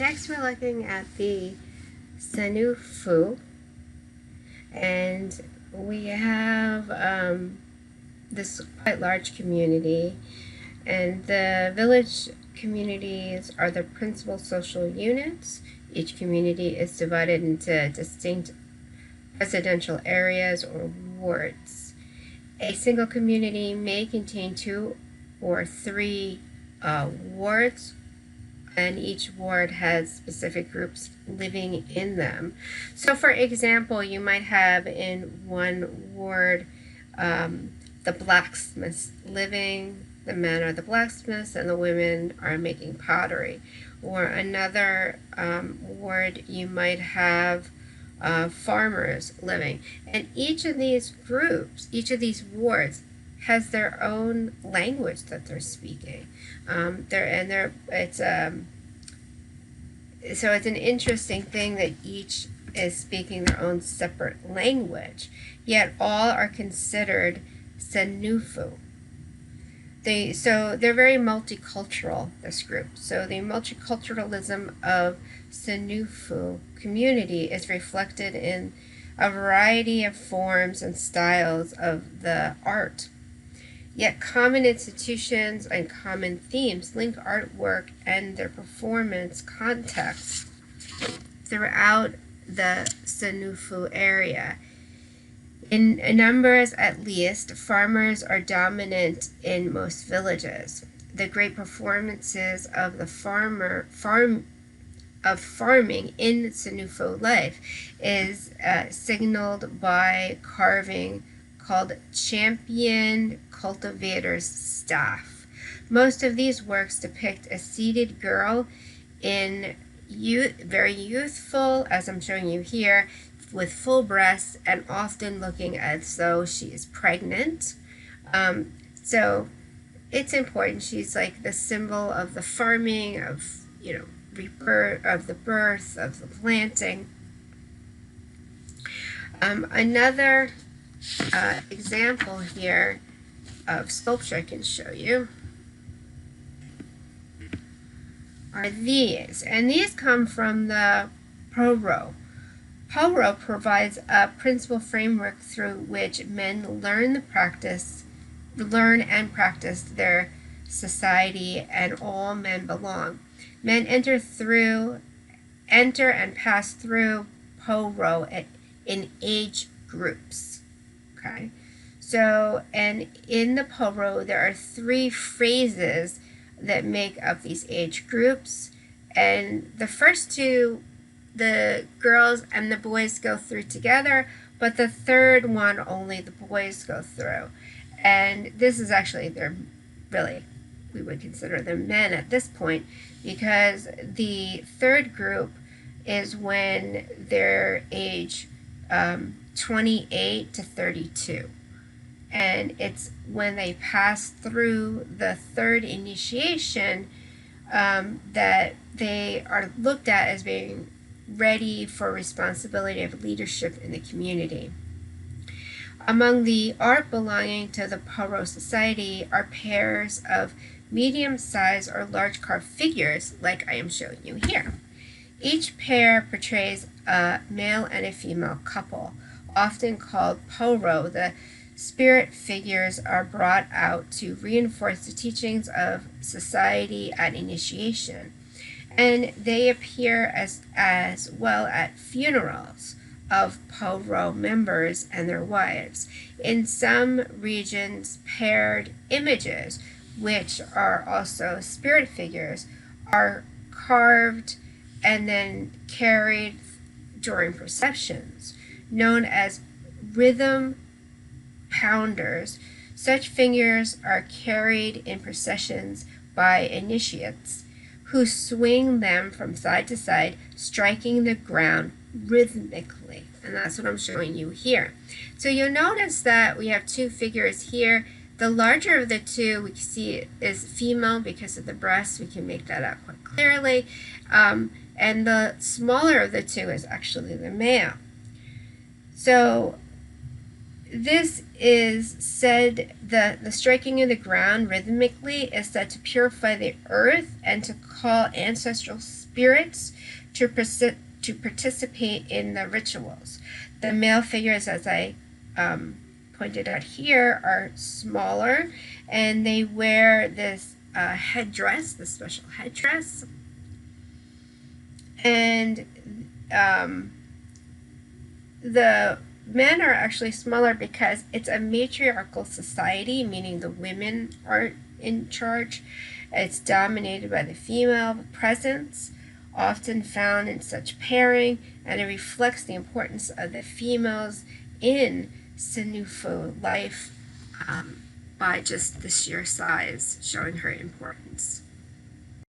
Next, we're looking at the Senufu, and we have this quite large community, and the village communities are the principal social units. Each community is divided into distinct residential areas or wards. A single community may contain 2 or 3 wards, and each ward has specific groups living in them. So for example, you might have in one ward the blacksmiths living. The men are the blacksmiths and the women are making pottery. Or another ward, you might have farmers living. And each of these groups, each of these wards, has their own language that they're speaking. So it's an interesting thing that each is speaking their own separate language, yet all are considered Senufu. So they're very multicultural, this group. So the multiculturalism of Senufu community is reflected in a variety of forms and styles of the art. Yet common institutions and common themes link artwork and their performance context throughout the Senufu area. In numbers at least, farmers are dominant in most villages. The great performances of the farming in Senufu life is signaled by carving called champion cultivator's staff. Most of these works depict a seated girl in very youthful, as I'm showing you here, with full breasts and often looking as though she is pregnant. So it's important. She's like the symbol of the farming, of rebirth, of the birth, of the planting. Another example here of sculpture I can show you are these, and these come from the Poro. Poro provides a principal framework through which men learn and practice their society, and all men belong. Men enter and pass through Poro in age groups. Okay, so and in the Poro there are 3 phrases that make up these age groups, and the first 2 the girls and the boys go through together, but the third one only the boys go through. And this is actually, we would consider them men at this point, because the third group is when they're age 28 to 32. And it's when they pass through the third initiation that they are looked at as being ready for responsibility of leadership in the community. Among the art belonging to the Poro society are pairs of medium-sized or large carved figures like I am showing you here. Each pair portrays a male and a female couple, often called Poro. The spirit figures are brought out to reinforce the teachings of society at initiation, and they appear as well at funerals of Poro members and their wives. In some regions, paired images, which are also spirit figures, are carved and then carried during processions, known as rhythm pounders. Such figures are carried in processions by initiates, who swing them from side to side, striking the ground rhythmically. And that's what I'm showing you here. So you'll notice that we have 2 figures here. The larger of the 2 we can see is female because of the breasts. We can make that out quite clearly. And the smaller of the 2 is actually the male. So this is said, the striking of the ground rhythmically is said to purify the earth and to call ancestral spirits spirits to participate in the rituals. The male figures, as I pointed out here, are smaller, and they wear this headdress, this special headdress. And the men are actually smaller because it's a matriarchal society, meaning the women are in charge. It's dominated by the female presence, often found in such pairing, and it reflects the importance of the females in Sinufu life by just the sheer size, showing her importance.